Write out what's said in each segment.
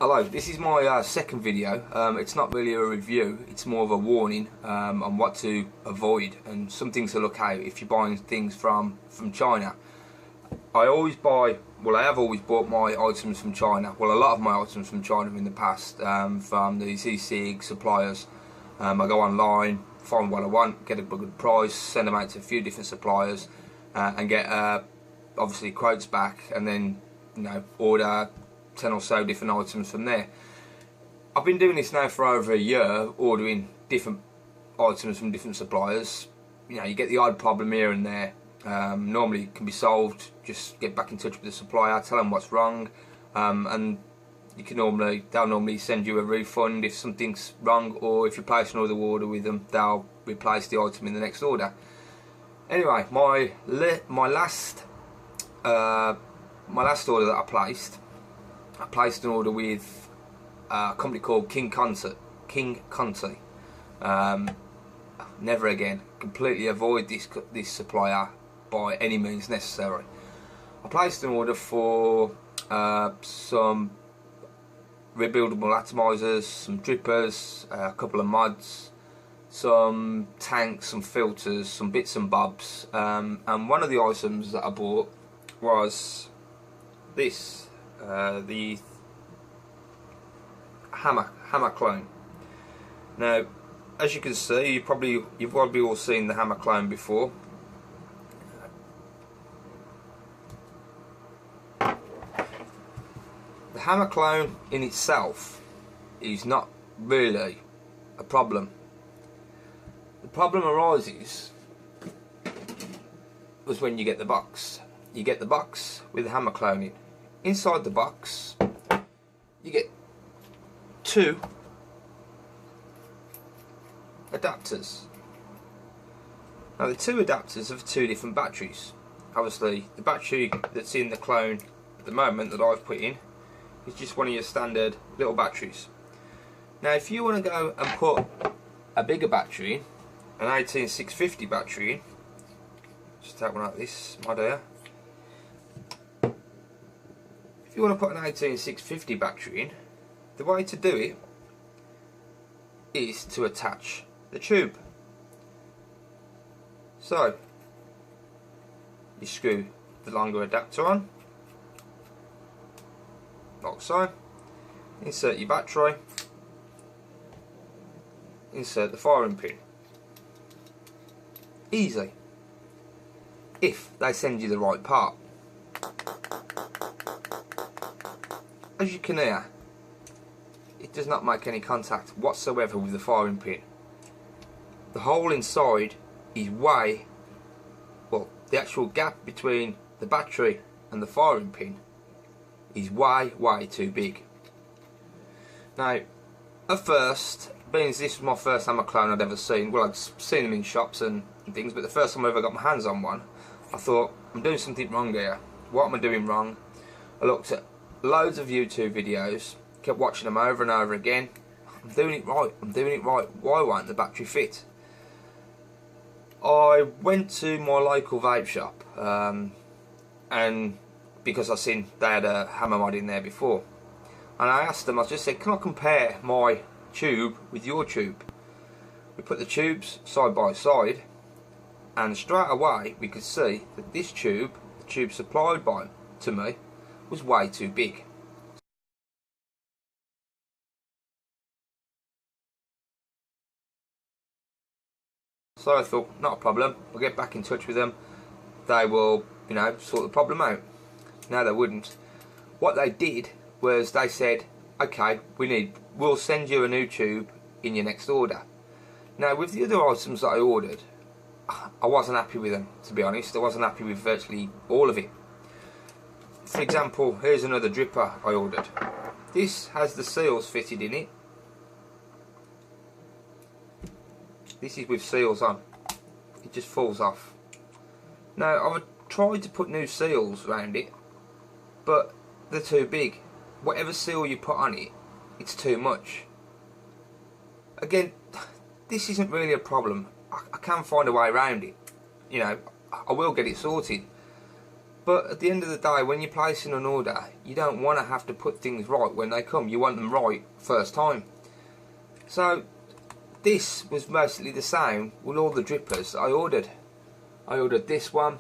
Hello, this is my second video. It's not really a review, it's more of a warning on what to avoid and some things to look out if you're buying things from China. I have always bought my items from China. Well, a lot of my items from China in the past, from these E-cig suppliers. I go online, find what I want, get a good price, send them out to a few different suppliers and get obviously quotes back, and then order 10 or so different items from there. I've been doing this now for over a year, ordering different items from different suppliers. You get the odd problem here and there. Normally it can be solved. Just get back in touch with the supplier, tell them what's wrong, and they'll normally send you a refund if something's wrong, or if you place another order with them, they'll replace the item in the next order. Anyway, my last order that I placed an order with a company called King Conti. Never again. Completely avoid this supplier by any means necessary. I placed an order for some rebuildable atomizers, some drippers, a couple of mods, some tanks, some filters, some bits and bobs, and one of the items that I bought was this, the hammer clone. Now, as you can see, you've probably all seen the hammer clone before. The hammer clone in itself is not really a problem. The problem arises was when you get the box. You get the box with the hammer clone in. Inside the box, you get two adapters. Now, the two adapters are for two different batteries. Obviously, the battery that's in the clone at the moment that I've put in is just one of your standard little batteries. Now, if you want to go and put a bigger battery in, an 18650 battery in, just take one like this, my dear. If you want to put an 18650 battery in, the way to do it is to attach the tube. So, you screw the longer adapter on, like so, insert your battery, insert the firing pin. Easy, if they send you the right part. As you can hear, it does not make any contact whatsoever with the firing pin. The hole inside is the actual gap between the battery and the firing pin is way too big. Now, at first, being as this was my first hammer clone I'd ever seen, well, I'd seen them in shops and things, but the first time I ever got my hands on one, I thought, I'm doing something wrong here. What am I doing wrong? I looked at loads of YouTube videos, kept watching them over and over again. I'm doing it right, why won't the battery fit? I went to my local vape shop, and because I seen they had a hammer mod in there before, and I asked them, I just said, can I compare my tube with your tube? We put the tubes side by side, and straight away we could see that this tube, the tube supplied to me, was way too big. So I thought, not a problem, I'll get back in touch with them, they will, sort the problem out. No, they wouldn't. What they did was they said, okay, we'll send you a new tube in your next order. Now, with the other items that I ordered, I wasn't happy with them, to be honest. I wasn't happy with virtually all of it. For example, here's another dripper I ordered. This has the seals fitted in it. This is with seals on. It just falls off. Now, I've tried to put new seals around it, but they're too big. Whatever seal you put on it, it's too much. Again, this isn't really a problem. I can find a way around it. I will get it sorted. But at the end of the day, when you're placing an order, you don't want to have to put things right when they come. You want them right first time. So this was mostly the same with all the drippers I ordered. I ordered this one,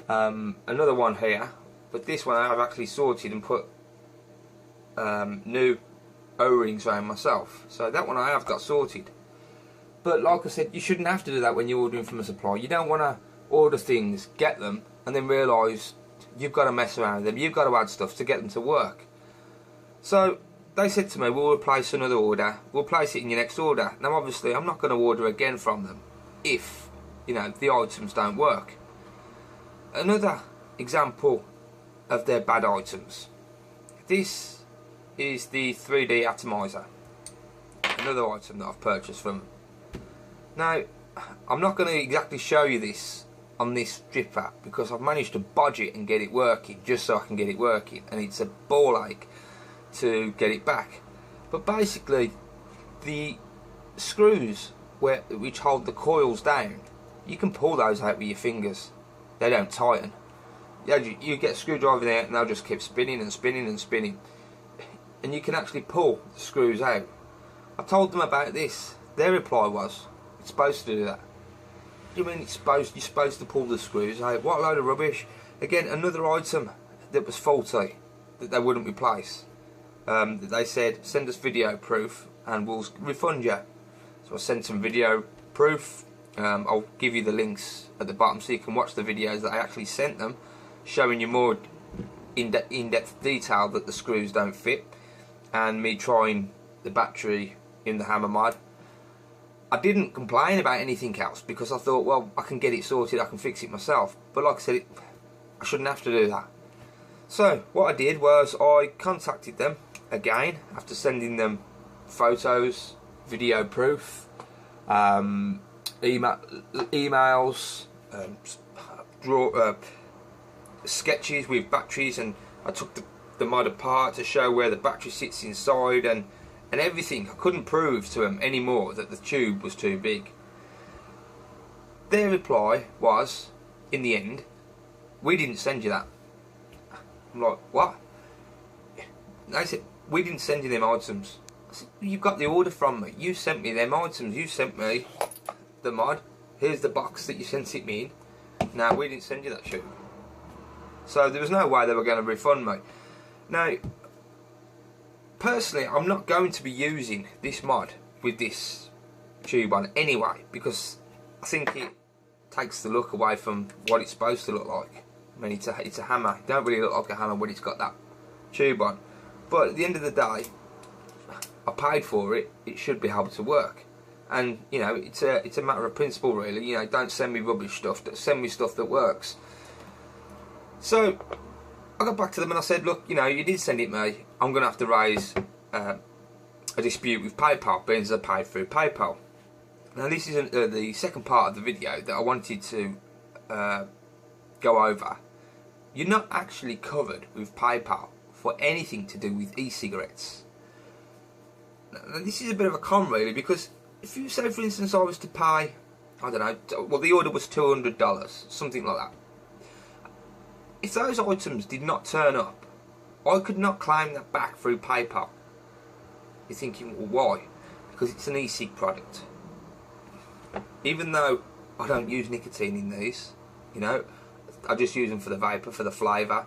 another one here, but this one I've actually sorted and put new O-rings around myself. So that one I have got sorted. But like I said, you shouldn't have to do that when you're ordering from a supplier. You don't want to order things, get them, and then realise you've got to mess around with them. You've got to add stuff to get them to work. So they said to me, we'll replace another order. We'll place it in your next order. Now obviously I'm not going to order again from them if, you know, the items don't work. Another example of their bad items. This is the 3D Atomizer. Another item that I've purchased from them. Now, I'm not going to exactly show you this on this dripper because I've managed to bodge it and get it working just so I can get it working, and it's a ball ache to get it back. But basically, the screws which hold the coils down, you can pull those out with your fingers. They don't tighten. You get a screwdriver there and they'll just keep spinning and spinning and spinning, and you can actually pull the screws out. I told them about this. Their reply was, it's supposed to do that. You mean you're supposed to pull the screws out? What a load of rubbish. Again, another item that was faulty that they wouldn't replace. That they said, send us video proof and we'll refund you. So I sent some video proof. I'll give you the links at the bottom so you can watch the videos that I actually sent them, showing you more in-depth detail that the screws don't fit, and me trying the battery in the hammer mod. I didn't complain about anything else because I thought, well, I can get it sorted, I can fix it myself. But like I said, I shouldn't have to do that. So what I did was I contacted them again after sending them photos, video proof, emails, sketches with batteries, and I took the mod apart to show where the battery sits inside and everything. I couldn't prove to them anymore that the tube was too big. Their reply was, in the end, we didn't send you that. I'm like, what? They said, we didn't send you them items. I said, you got the order from me. You sent me them items. You sent me the mod. Here's the box that you sent it me in. No, we didn't send you that tube. So there was no way they were going to refund me. Now, personally, I'm not going to be using this mod with this tube on anyway, because I think it takes the look away from what it's supposed to look like. I mean, it's a hammer. It don't really look like a hammer when it's got that tube on. But at the end of the day, I paid for it. It should be able to work. And you know, it's a matter of principle, really. You know, don't send me rubbish stuff. Send me stuff that works. So I got back to them and I said, look, you know, you did send it me. I'm going to have to raise a dispute with PayPal, being as I paid through PayPal. Now this is the second part of the video that I wanted to go over. You're not actually covered with PayPal for anything to do with e-cigarettes. Now this is a bit of a con, really, because if you say, for instance, I was to pay, I don't know, well, the order was $200, something like that. If those items did not turn up, I could not claim that back through PayPal. You're thinking, well, why? Because it's an e-cig product. Even though I don't use nicotine in these, you know, I just use them for the vapour, for the flavour.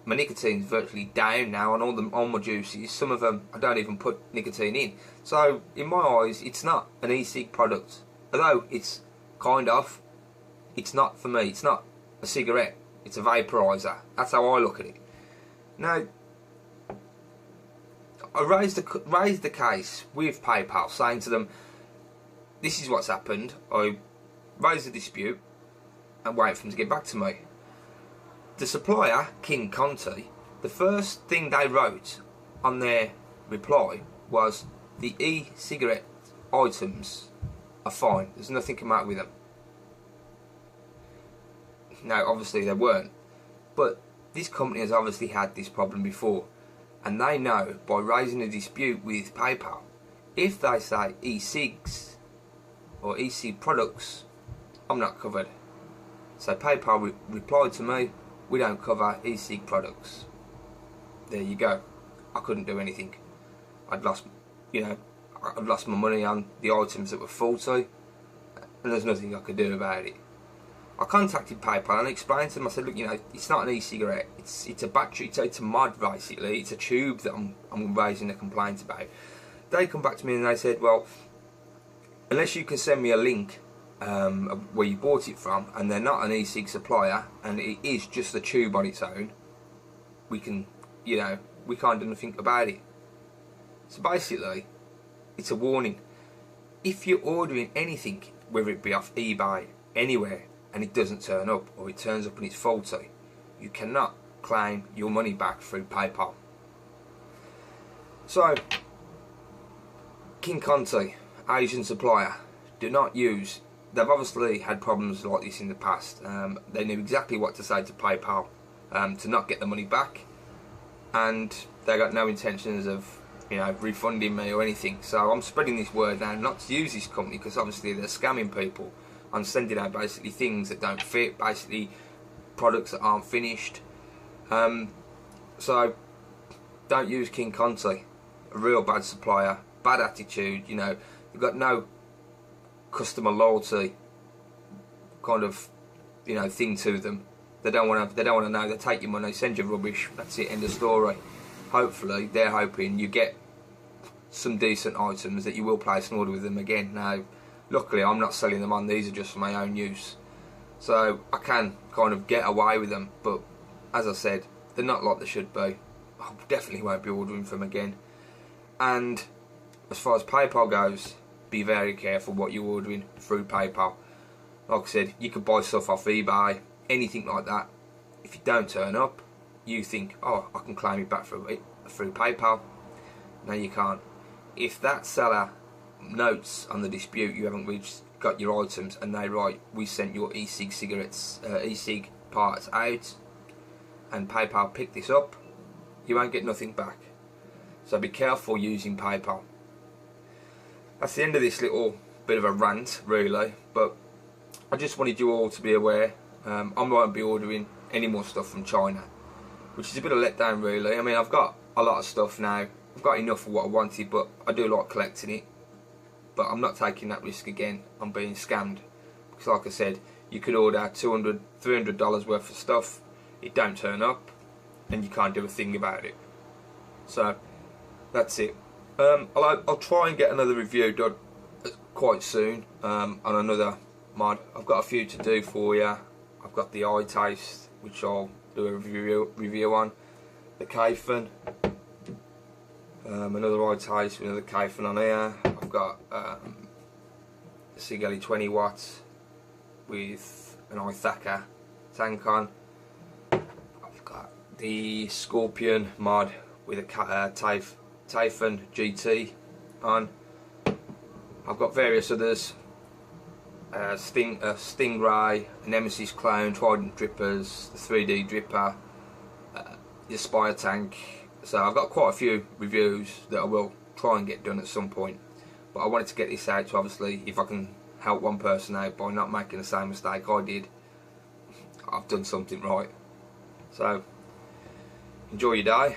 My nicotine's virtually down now on all my juices. Some of them I don't even put nicotine in. So in my eyes, it's not an e-cig product. Although it's kind of, it's not for me. It's not a cigarette. It's a vaporizer. That's how I look at it. Now, I raised the case with PayPal, saying to them, this is what's happened. I raised a dispute and wait for them to get back to me. The supplier, King Conti, the first thing they wrote on their reply was, the e-cigarette items are fine. There's nothing to matter with them. Now, obviously they weren't, but this company has obviously had this problem before, and they know by raising a dispute with PayPal, if they say e-cigs or e-cig products, I'm not covered. So PayPal replied to me, we don't cover e-cig products. There you go. I couldn't do anything. I'd lost, you know, I'd lost my money on the items that were faulty, and there's nothing I could do about it. I contacted PayPal and explained to them. I said, look, you know, it's not an e-cigarette. It's a battery. It's a mod basically. It's a tube that I'm raising a complaint about. They come back to me and they said, well, unless you can send me a link where you bought it from, and they're not an e-cig supplier, and it is just the tube on its own, we can, you know, we can't do nothing about it. So basically, it's a warning. If you're ordering anything, whether it be off eBay, anywhere, and it doesn't turn up, or it turns up and it's faulty, you cannot claim your money back through PayPal. So, King Conti, Asian supplier, do not use. They've obviously had problems like this in the past. They knew exactly what to say to PayPal to not get the money back, and they got no intentions of, you know, refunding me or anything. So I'm spreading this word now not to use this company, because obviously they're scamming people. I'm sending out basically things that don't fit, basically products that aren't finished. So don't use King Conti, a real bad supplier, bad attitude. You know, they've got no customer loyalty kind of, you know, thing to them. They don't want to know. They take your money, send you rubbish. That's it. End of story. Hopefully, they're hoping you get some decent items that you will place an order with them again. Now, luckily, I'm not selling them on. These are just for my own use, so I can kind of get away with them. But as I said, they're not like they should be. I definitely won't be ordering from them again. And as far as PayPal goes, be very careful what you're ordering through PayPal. Like I said, you could buy stuff off eBay, anything like that. If you don't turn up, you think, oh, I can claim it back through PayPal. No, you can't. If that seller notes on the dispute you haven't got your items, and they write, we sent your e-cig cigarettes, e-cig parts out, and PayPal picked this up, you won't get nothing back. So be careful using PayPal. That's the end of this little bit of a rant, really, but I just wanted you all to be aware. I won't be ordering any more stuff from China, which is a bit of a letdown, really. I mean, I've got a lot of stuff now. I've got enough of what I wanted, but I do like collecting it. But I'm not taking that risk again on being scammed, because like I said, you could order $200, $300 worth of stuff, it don't turn up, and you can't do a thing about it. So that's it. I'll try and get another review done quite soon on another mod. I've got a few to do for you. I've got the eye taste, which I'll do a review on. The Kaifun, another eye taste with another Kaifun on here. I've got Ecig 20 watts with an Ithaka tank on. I've got the Scorpion mod with a Typhon GT on. I've got various others, Stingray, Nemesis clone, Trident drippers, the 3D dripper, the Spire tank. So I've got quite a few reviews that I will try and get done at some point. But I wanted to get this out, so obviously if I can help one person out by not making the same mistake I did, I've done something right. So enjoy your day.